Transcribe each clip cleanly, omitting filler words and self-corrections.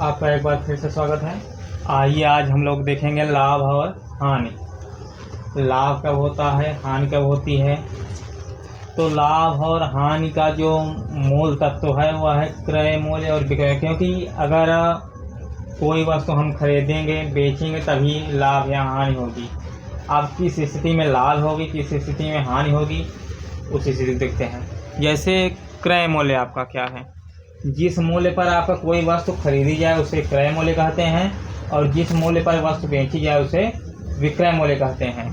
आपका एक बार फिर से स्वागत है। आइए आज हम लोग देखेंगे लाभ और हानि। लाभ कब होता है, हानि कब होती है। तो लाभ और हानि का जो मूल तत्व है वह है क्रय मूल्य और विक्रय। क्योंकि अगर कोई वस्तु हम खरीदेंगे बेचेंगे तभी लाभ या हानि होगी। अब किस स्थिति में लाभ होगी, किस स्थिति में हानि होगी, उसी स्थिति देखते हैं। जैसे क्रय मूल्य आपका क्या है, जिस मूल्य पर आपका कोई वस्तु खरीदी जाए उसे क्रय मूल्य कहते हैं और जिस मूल्य पर वस्तु बेची जाए उसे विक्रय मूल्य कहते हैं।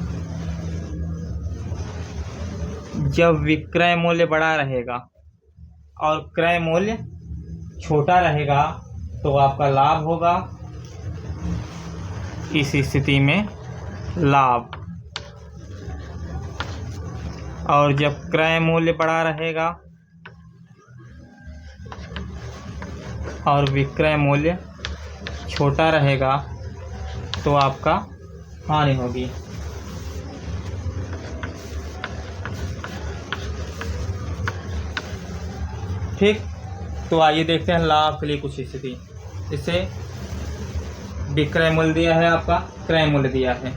जब विक्रय मूल्य बड़ा रहेगा और क्रय मूल्य छोटा रहेगा तो आपका लाभ होगा। इस स्थिति में लाभ। और जब क्रय मूल्य बड़ा रहेगा और विक्रय मूल्य छोटा रहेगा तो आपका हानि होगी। ठीक, तो आइए देखते हैं लाभ के लिए कुछ स्थिति। इसे विक्रय मूल्य दिया है, आपका क्रय मूल्य दिया है।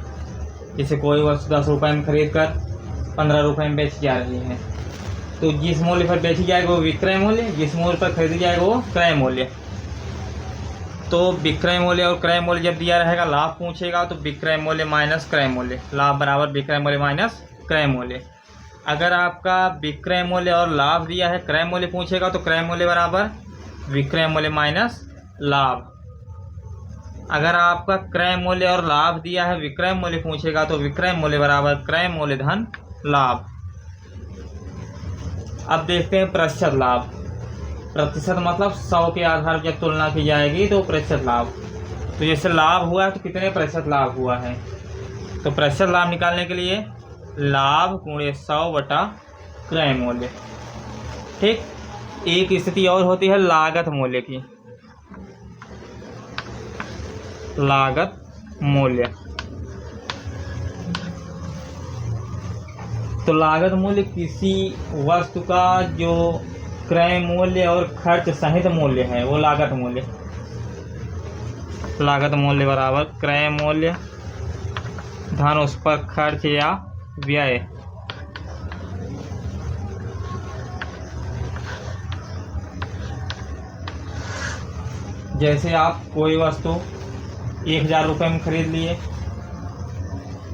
जैसे कोई वस्तु 10 रुपये में खरीद कर 15 रुपये में बेची जा रही है, तो जिस मूल्य पर बेची जाएगी वो विक्रय मूल्य, जिस मूल्य पर खरीदी जाएगी वो क्रय मूल्य। तो विक्रय मूल्य और क्रय मूल्य जब दिया रहेगा, लाभ पूछेगा तो विक्रय मूल्य माइनस क्रय मूल्य, लाभ बराबर विक्रय मूल्य माइनस क्रय मूल्य। अगर आपका विक्रय मूल्य और लाभ दिया है, क्रय मूल्य पूछेगा तो क्रय मूल्य बराबर विक्रय मूल्य माइनस लाभ। अगर आपका क्रय मूल्य और लाभ दिया है, विक्रय मूल्य पूछेगा तो विक्रय मूल्य बराबर क्रय मूल्य धन लाभ। अब देखते हैं प्रतिशत लाभ। प्रतिशत मतलब 100 के आधार पर जब तुलना की जाएगी तो प्रतिशत लाभ। तो जैसे लाभ हुआ है तो कितने प्रतिशत लाभ हुआ है, तो प्रतिशत लाभ निकालने के लिए लाभ गुणे 100 बटा क्रय मूल्य। ठीक, एक स्थिति और होती है लागत मूल्य की। लागत मूल्य, तो लागत मूल्य किसी वस्तु का जो क्रय मूल्य और खर्च सहित मूल्य है वो लागत मूल्य। लागत मूल्य बराबर क्रय मूल्य धन उस पर खर्च या व्यय। जैसे आप कोई वस्तु 1000 रुपये में खरीद लिए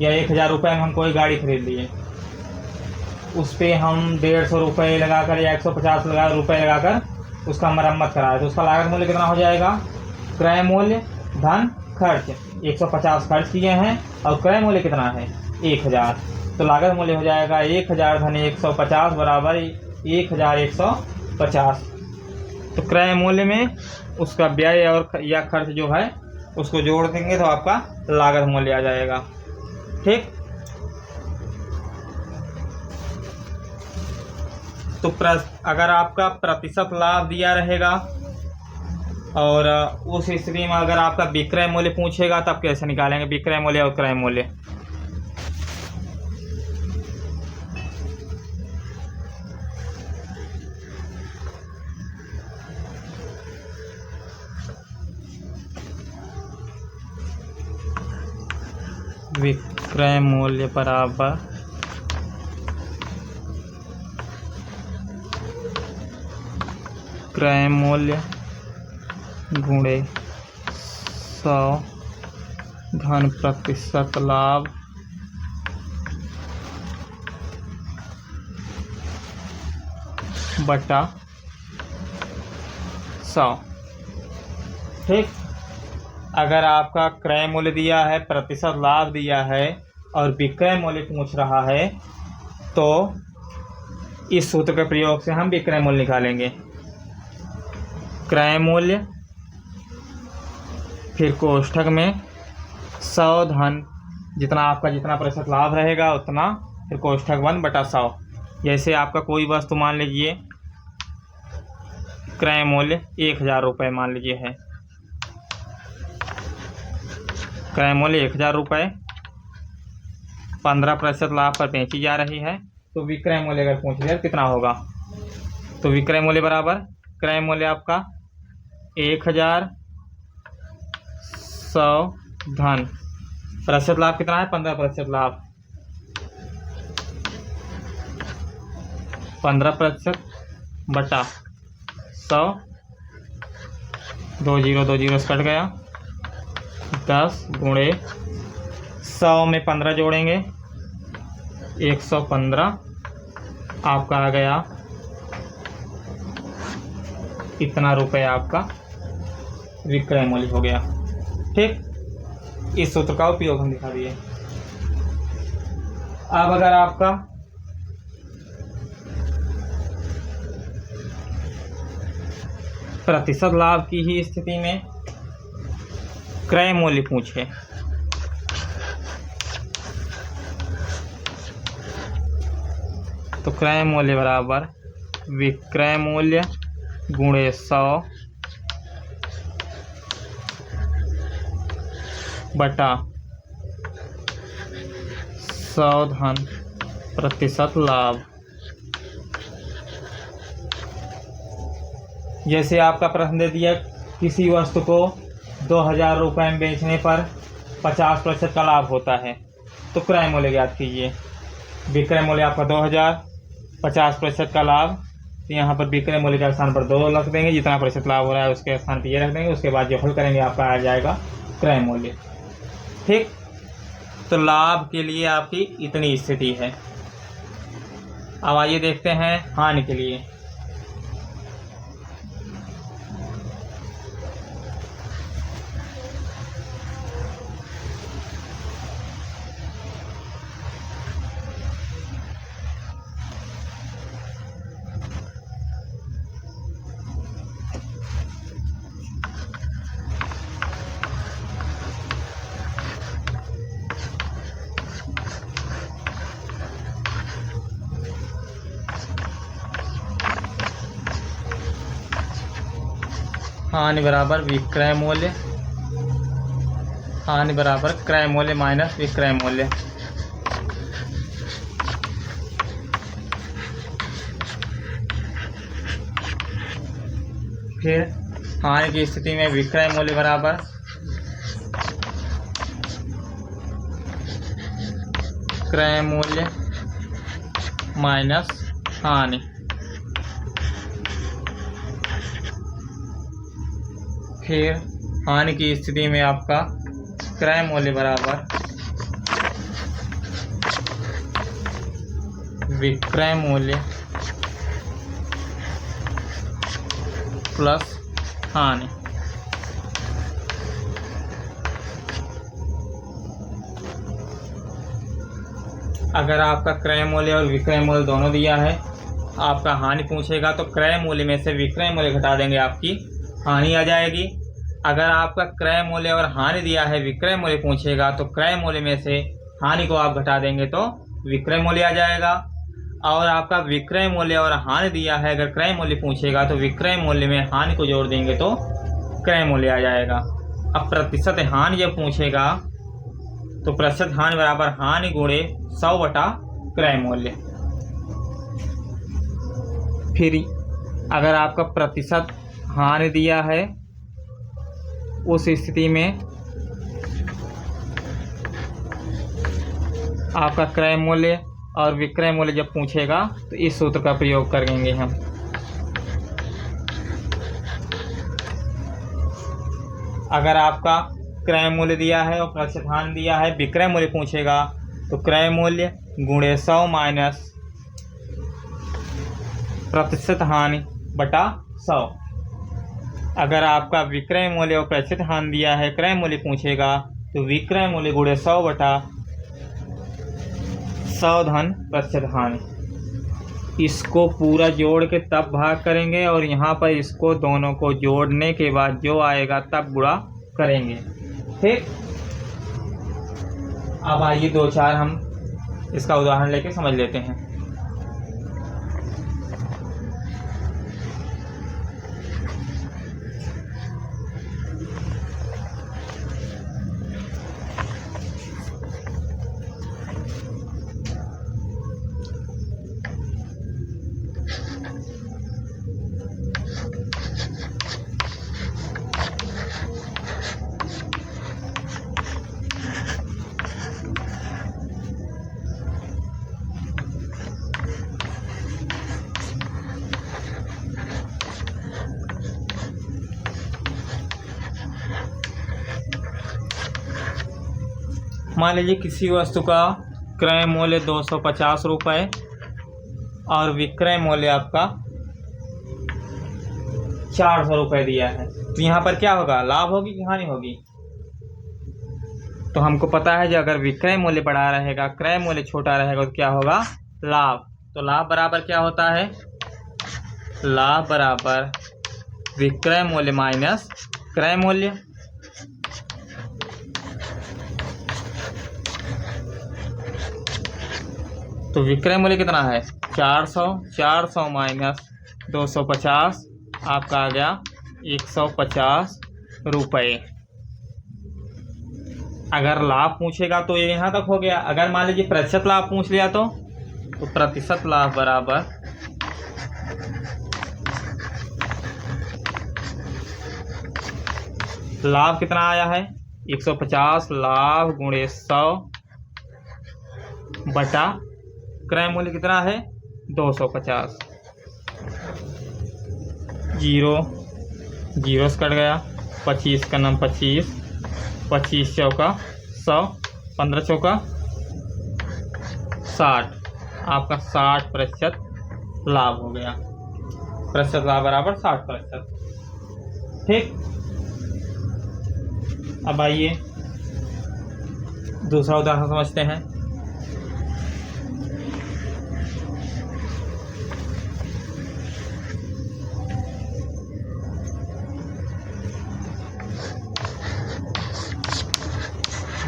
या 1000 रुपये में हम कोई गाड़ी खरीद लिए, उस पर हम 150 रुपये लगाकर या 150 रुपये लगाकर उसका मरम्मत कराए तो उसका लागत मूल्य कितना हो जाएगा। क्रय मूल्य धन खर्च, 150 खर्च किए हैं और क्रय मूल्य कितना है 1000, तो लागत मूल्य हो जाएगा 1000 धन 150 बराबर 1150। तो क्रय मूल्य में उसका व्यय और या खर्च जो है उसको जोड़ देंगे तो आपका लागत मूल्य आ जाएगा। ठीक, तो अगर आपका प्रतिशत लाभ दिया रहेगा और उस स्थिति में अगर आपका विक्रय मूल्य पूछेगा तब कैसे निकालेंगे विक्रय मूल्य और क्रय मूल्य। विक्रय मूल्य बराबर क्रय मूल्य गुणे 100 धन प्रतिशत लाभ बटा 100। ठीक, अगर आपका क्रय मूल्य दिया है, प्रतिशत लाभ दिया है और विक्रय मूल्य पूछ रहा है तो इस सूत्र के प्रयोग से हम विक्रय मूल्य निकालेंगे। क्रय मूल्य फिर कोष्ठक में 100 धन जितना प्रतिशत लाभ रहेगा उतना, फिर कोष्ठक 1 बटा 100। जैसे आपका कोई वस्तु मान लीजिए क्रय मूल्य 1000 रुपये मान लीजिए है, क्रय मूल्य 1000 रुपये, 15% लाभ पर बेची जा रही है, तो विक्रय मूल्य अगर पूछ लिया कितना होगा, तो विक्रय मूल्य बराबर क्रय मूल्य आपका 1000 100 धन प्रतिशत लाभ कितना है 15% लाभ 15% बटा 100 2 जीरो से कट गया 10 गुणे 100 में 15 जोड़ेंगे 115 आपका आ गया इतना रुपये आपका विक्रय मूल्य हो गया। ठीक, इस सूत्र का उपयोग हम दिखा दिए। अब अगर आपका प्रतिशत लाभ की ही स्थिति में क्रय मूल्य पूछे तो क्रय मूल्य बराबर विक्रय मूल्य गुणे 100 बटा 100 धन प्रतिशत लाभ। जैसे आपका प्रश्न दे दिया किसी वस्तु को 2000 रुपये में बेचने पर 50% का लाभ होता है तो क्रय मूल्य ज्ञात कीजिए। विक्रय मूल्य आपका 2000 50% का लाभ, तो यहाँ पर विक्रय मूल्य के स्थान पर 2 रख देंगे, जितना प्रतिशत लाभ हो रहा है उसके स्थान पर ये रख देंगे। उसके बाद जो हल करेंगे आपका आ जाएगा क्रय मूल्य। ठीक, तो लाभ के लिए आपकी इतनी स्थिति है। अब आइए देखते हैं हानि के लिए। हानि बराबर विक्रय मूल्य, हानि बराबर क्रय मूल्य माइनस विक्रय मूल्य। फिर हानि की स्थिति में विक्रय मूल्य बराबर क्रय मूल्य माइनस हानि। फिर हानि की स्थिति में आपका क्रय मूल्य बराबर विक्रय मूल्य प्लस हानि। अगर आपका क्रय मूल्य और विक्रय मूल्य दोनों दिया है, आपका हानि पूछेगा तो क्रय मूल्य में से विक्रय मूल्य घटा देंगे, आपकी हानि आ जाएगी। अगर आपका क्रय मूल्य और हानि दिया है, विक्रय मूल्य पूछेगा तो क्रय मूल्य में से हानि को आप घटा देंगे तो विक्रय मूल्य आ जाएगा। और आपका विक्रय मूल्य और हानि दिया है, अगर क्रय मूल्य पूछेगा तो विक्रय मूल्य में हानि को जोड़ देंगे तो क्रय मूल्य आ जाएगा। अब प्रतिशत हानि जब पूछेगा तो प्रतिशत हानि बराबर हानि गुणे 100 बटा क्रय मूल्य। फिर अगर आपका प्रतिशत हानि दिया है, उस स्थिति में आपका क्रय मूल्य और विक्रय मूल्य जब पूछेगा तो इस सूत्र का प्रयोग करेंगे हम। अगर आपका क्रय मूल्य दिया है और प्रतिशत हानि दिया है, विक्रय मूल्य पूछेगा तो क्रय मूल्य गुणे 100 माइनस प्रतिशत हानि बटा 100। अगर आपका विक्रय मूल्य और प्रतिशत हानि दिया है, क्रय मूल्य पूछेगा तो विक्रय मूल्य गुणे 100 बटा 100 धन प्रतिशत हानि। इसको पूरा जोड़ के तब भाग करेंगे और यहाँ पर इसको दोनों को जोड़ने के बाद जो आएगा तब गुणा करेंगे। ठीक, अब आइए 2-4 हम इसका उदाहरण लेके समझ लेते हैं। मान लीजिए किसी वस्तु का क्रय मूल्य 250 रुपये और विक्रय मूल्य आपका 400 रुपये दिया है, तो यहाँ पर क्या होगा, लाभ होगी कि हानि होगी? तो हमको पता है जो अगर विक्रय मूल्य बड़ा रहेगा, क्रय मूल्य छोटा रहेगा, तो क्या होगा, लाभ। तो लाभ बराबर क्या होता है, लाभ बराबर विक्रय मूल्य माइनस क्रय मूल्य। तो विक्रय मूल्य कितना है, 400 माइनस 250 आपका आ गया 150 रुपये। अगर लाभ पूछेगा तो ये यहाँ तक हो गया। अगर मान लीजिए प्रतिशत लाभ पूछ लिया तो प्रतिशत लाभ बराबर लाभ कितना आया है, 150 लाभ गुणे 100 बटा क्रय मूल्य कितना है, 250। जीरो से कट गया, 25 का नाम 25, 25 चौका 100, 15 चौका 60, आपका 60% लाभ हो गया। प्रतिशत लाभ बराबर 60%। ठीक, अब आइए दूसरा उदाहरण समझते हैं।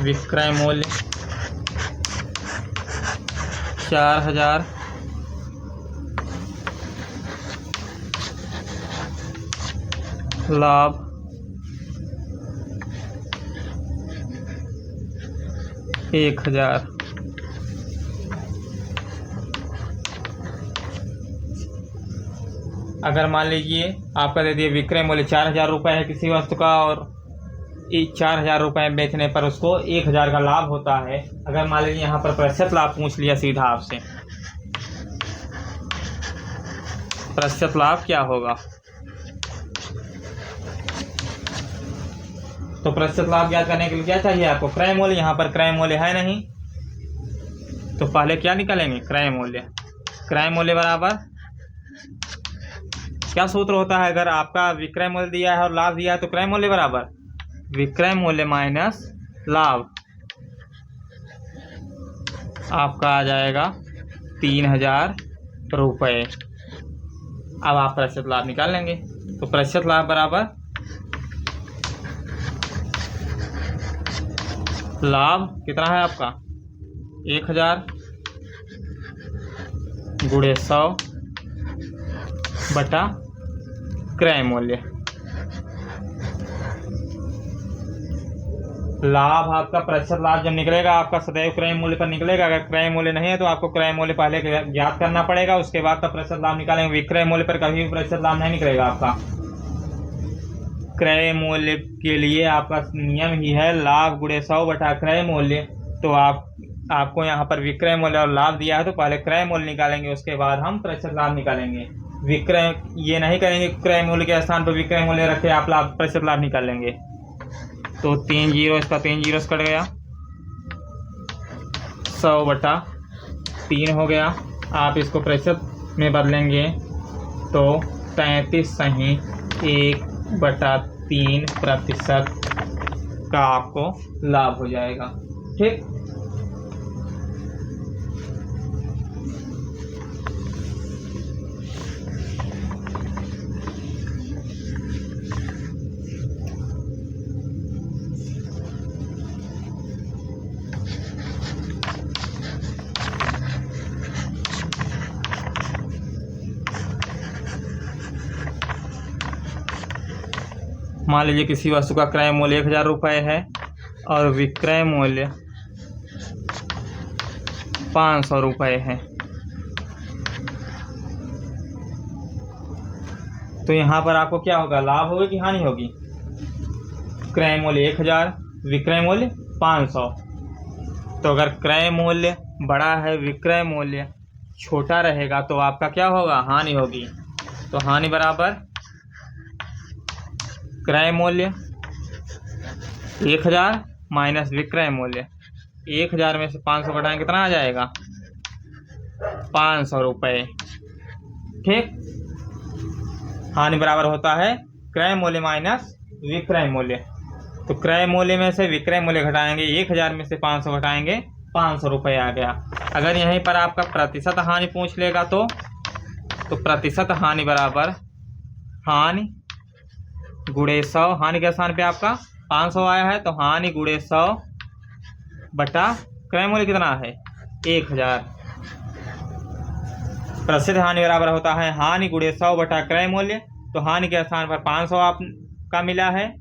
विक्रय मूल्य 4000, लाभ 1000। अगर मान लीजिए आपका दे दिए विक्रय मूल्य 4000 रुपये है किसी वस्तु का, और 4000 रुपये बेचने पर उसको 1000 का लाभ होता है। अगर मान लीजिए यहाँ पर प्रतिशत लाभ पूछ लिया सीधा आपसे, प्रतिशत लाभ क्या होगा, तो प्रतिशत लाभ ज्ञात करने के लिए क्या चाहिए आपको, क्रय मूल्य। यहाँ पर क्रय मूल्य है नहीं, तो पहले क्या निकालेंगे, क्रय मूल्य। क्रय मूल्य बराबर क्या सूत्र होता है, अगर आपका विक्रय मूल्य दिया है और लाभ दिया है तो क्रय मूल्य बराबर विक्रय मूल्य माइनस लाभ, आपका आ जाएगा 3000 रुपये। अब आप प्रतिशत लाभ निकाल लेंगे, तो प्रतिशत लाभ बराबर लाभ कितना है आपका 1000 गुणे 100 बटा क्रय मूल्य। लाभ आपका प्रतिशत लाभ जब निकलेगा आपका सदैव क्रय मूल्य पर निकलेगा। अगर क्रय मूल्य नहीं है तो आपको क्रय मूल्य पहले ज्ञात करना पड़ेगा, उसके बाद का प्रतिशत लाभ निकालेंगे। विक्रय मूल्य पर कभी भी प्रतिशत लाभ नहीं निकलेगा आपका। क्रय मूल्य के लिए आपका नियम ही है लाभ गुणे 100 बटा क्रय मूल्य। तो आपको यहाँ पर विक्रय मूल्य और लाभ दिया है तो पहले क्रय मूल्य निकालेंगे, उसके बाद हम प्रतिशत लाभ निकालेंगे। विक्रय ये नहीं करेंगे क्रय मूल्य के स्थान पर विक्रय मूल्य रखे आप लाभ प्रतिशत लाभ निकाल लेंगे। तो 3 जीरो, इसका 3 जीरो से कट गया, 100 बटा 3 हो गया। आप इसको प्रतिशत में बदलेंगे तो 33 सही 1/3% का आपको लाभ हो जाएगा। ठीक, मान लीजिए किसी वस्तु का क्रय मूल्य 1000 रुपये है और विक्रय मूल्य 500 रुपये है। तो यहाँ पर आपको क्या होगा, लाभ होगा कि हानि होगी? क्रय मूल्य 1000, विक्रय मूल्य 500। तो अगर क्रय मूल्य बड़ा है, विक्रय मूल्य छोटा रहेगा तो आपका क्या होगा, हानि होगी। तो हानि बराबर क्रय मूल्य 1000 माइनस विक्रय मूल्य 1000 में से 500 घटाएं कितना आ जाएगा? 500 रुपये। ठीक। हानि बराबर होता है क्रय मूल्य माइनस विक्रय मूल्य। तो क्रय मूल्य में से विक्रय मूल्य घटाएंगे, 1000 में से 500 घटाएंगे, 500 रुपये आ गया। अगर यहीं पर आपका प्रतिशत हानि पूछ लेगा तो प्रतिशत हानि बराबर हानि गुणे 100। हानि के स्थान पे आपका 500 आया है तो हानि गुणे 100 बटा क्रय मूल्य कितना है? 1000। प्रसिद्ध हानि बराबर होता है हानि गुणे 100 बटा क्रय मूल्य। तो हानि के स्थान पर 500 आपका मिला है,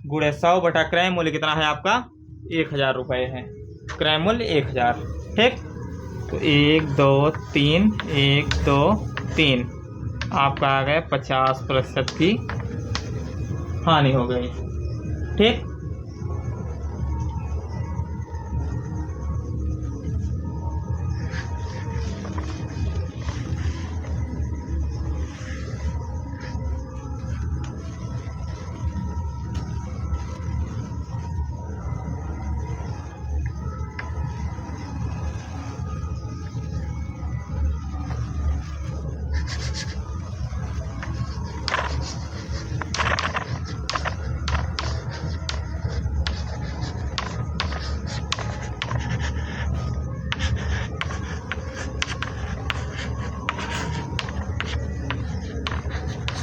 गुणे 100 बटा क्रय मूल्य कितना है आपका? 1000 रुपये है। क्रय मूल्य 1000। ठीक। तो 1 2 3 1 2 3 आपका आ गया 50% की हानि हो गई। ठीक।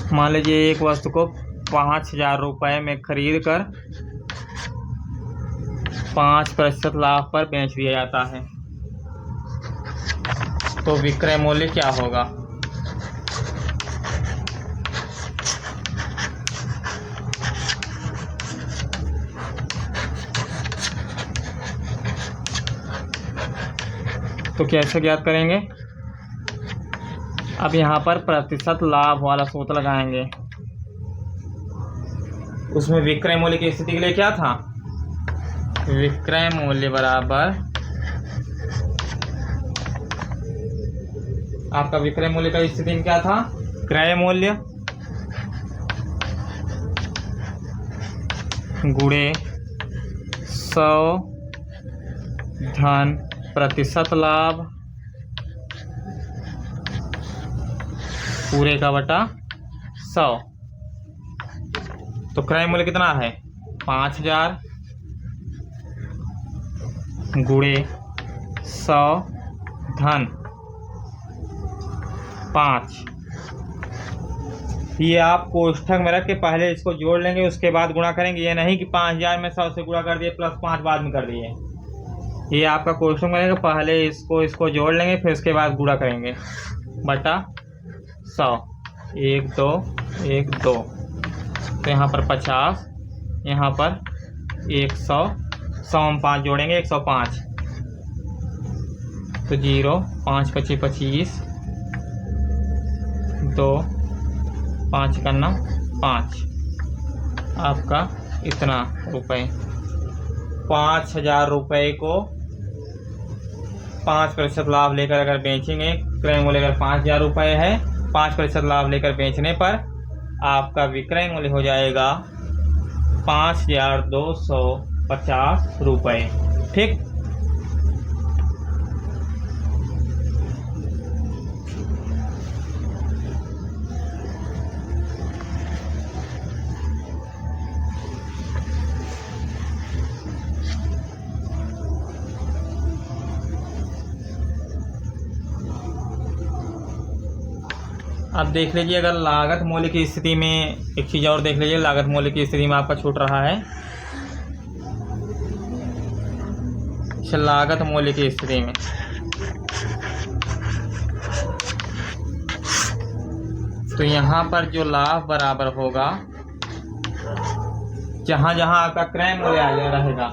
मान लीजिए एक वस्तु को 5000 रुपये में खरीद कर 5% लाभ पर बेच दिया जाता है, तो विक्रय मूल्य क्या होगा? तो कैसे ज्ञात करेंगे? अब यहाँ पर प्रतिशत लाभ वाला सूत्र लगाएंगे। उसमें विक्रय मूल्य की स्थिति के लिए क्या था? विक्रय मूल्य बराबर आपका विक्रय मूल्य का स्थिति में क्या था? क्रय मूल्य गुणे 100 धन प्रतिशत लाभ पूरे का बटा 100। तो क्रय मूल्य कितना है? 5000 गुणे 100 धन 5। ये आप कोष्ठक में रख के पहले इसको जोड़ लेंगे, उसके बाद गुणा करेंगे। ये नहीं कि 5000 में 100 से गुणा कर दिए प्लस 5 बाद में कर दिए। ये आपका कोष्ठक में रहेगा, पहले इसको जोड़ लेंगे फिर उसके बाद गुणा करेंगे बटा 100। 1 2 1 2 तो यहाँ पर 50, यहाँ पर 100, 100 में 5 जोड़ेंगे 105। तो 0 5 25 25 2 5 करना 5 आपका इतना रुपये। 5000 रुपये को 5% लाभ लेकर अगर बेचेंगे, क्रय मूल्य अगर 5000 रुपये है, 5% लाभ लेकर बेचने पर आपका विक्रय मूल्य हो जाएगा 5250 रुपये। ठीक। अब देख लीजिए, अगर लागत मूल्य की स्थिति में एक चीज़ और देख लीजिए, लागत मूल्य की स्थिति में आपका छूट रहा है। लागत मूल्य की स्थिति में तो यहाँ पर जो लाभ बराबर होगा, जहाँ जहाँ आपका क्रय मूल्य आ रहेगा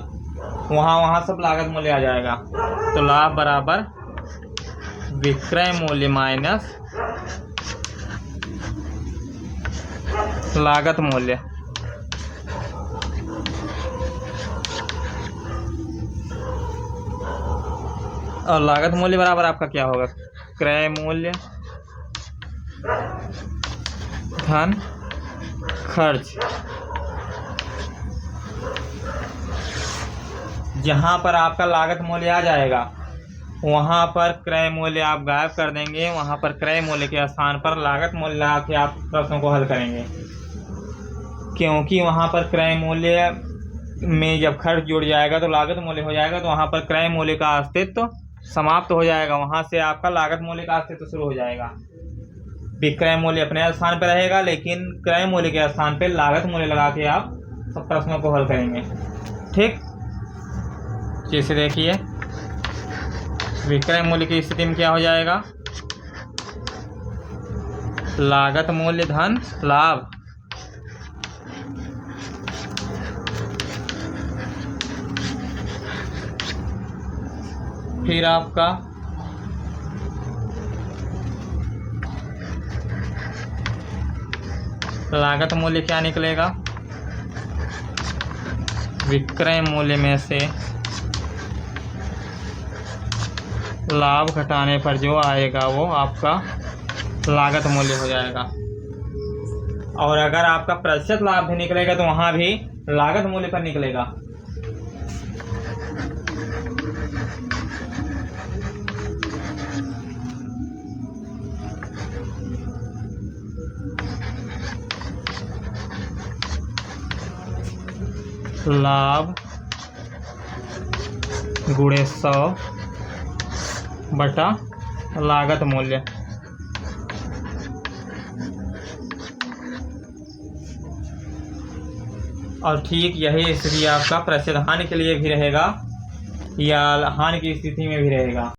वहाँ सब लागत मूल्य आ जाएगा। तो लाभ बराबर विक्रय मूल्य माइनस लागत मूल्य। और लागत मूल्य बराबर आपका क्या होगा? क्रय मूल्य धन खर्च जहाँ पर आपका लागत मूल्य आ जाएगा वहाँ पर क्रय मूल्य आप गायब कर देंगे। वहाँ पर क्रय मूल्य के स्थान पर लागत मूल्य लगा के आप प्रश्नों को हल करेंगे, क्योंकि वहाँ पर क्रय मूल्य में जब खर्च जुड़ जाएगा तो लागत मूल्य हो जाएगा, तो वहाँ पर क्रय मूल्य का अस्तित्व समाप्त हो जाएगा। वहाँ से आपका लागत मूल्य का अस्तित्व शुरू हो जाएगा। विक्रय मूल्य अपने स्थान पर रहेगा, लेकिन क्रय मूल्य के स्थान पर लागत मूल्य लगा के आप सब प्रश्नों को हल करेंगे। ठीक, जैसे देखिए विक्रय मूल्य की स्थिति में क्या हो जाएगा, लागत मूल्य धन लाभ। फिर आपका लागत मूल्य क्या निकलेगा, विक्रय मूल्य में से लाभ घटाने पर जो आएगा वो आपका लागत मूल्य हो जाएगा। और अगर आपका प्रतिशत लाभ भी निकलेगा तो वहाँ भी लागत मूल्य पर निकलेगा। लाभ गुणे 100 बटा लागत मूल्य। और ठीक यही स्थिति आपका प्रतिशत हानि के लिए भी रहेगा या हानि की स्थिति में भी रहेगा।